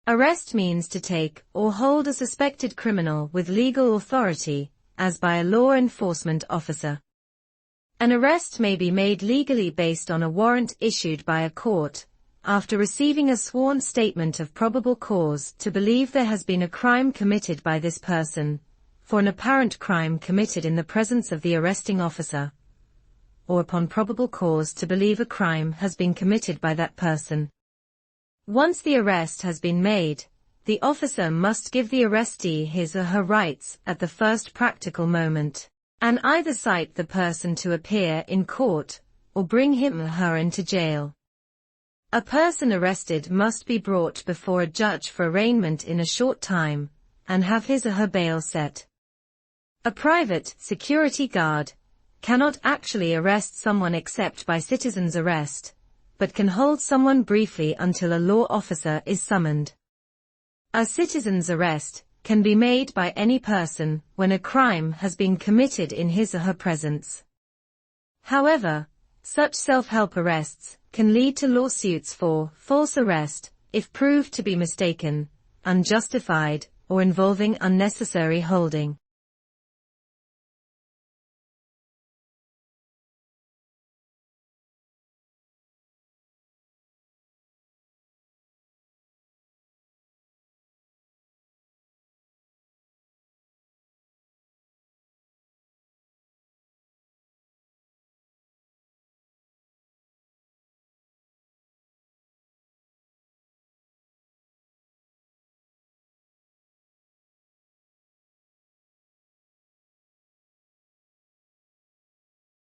Arrest means to take or hold a suspected criminal with legal authority, as by a law enforcement officer. An arrest may be made legally based on a warrant issued by a court, after receiving a sworn statement of probable cause to believe there has been a crime committed by this person, for an apparent crime committed in the presence of the arresting officer, or upon probable cause to believe a crime has been committed by that person. Once the arrest has been made, the officer must give the arrestee his or her rights at the first practical moment, and either cite the person to appear in court, or bring him or her into jail. A person arrested must be brought before a judge for arraignment in a short time, and have his or her bail set. A private security guard cannot actually arrest someone except by citizen's arrest, but can hold someone briefly until a law officer is summoned. A citizen's arrest can be made by any person when a crime has been committed in his or her presence. However, such self-help arrests can lead to lawsuits for false arrest if proved to be mistaken, unjustified, or involving unnecessary holding.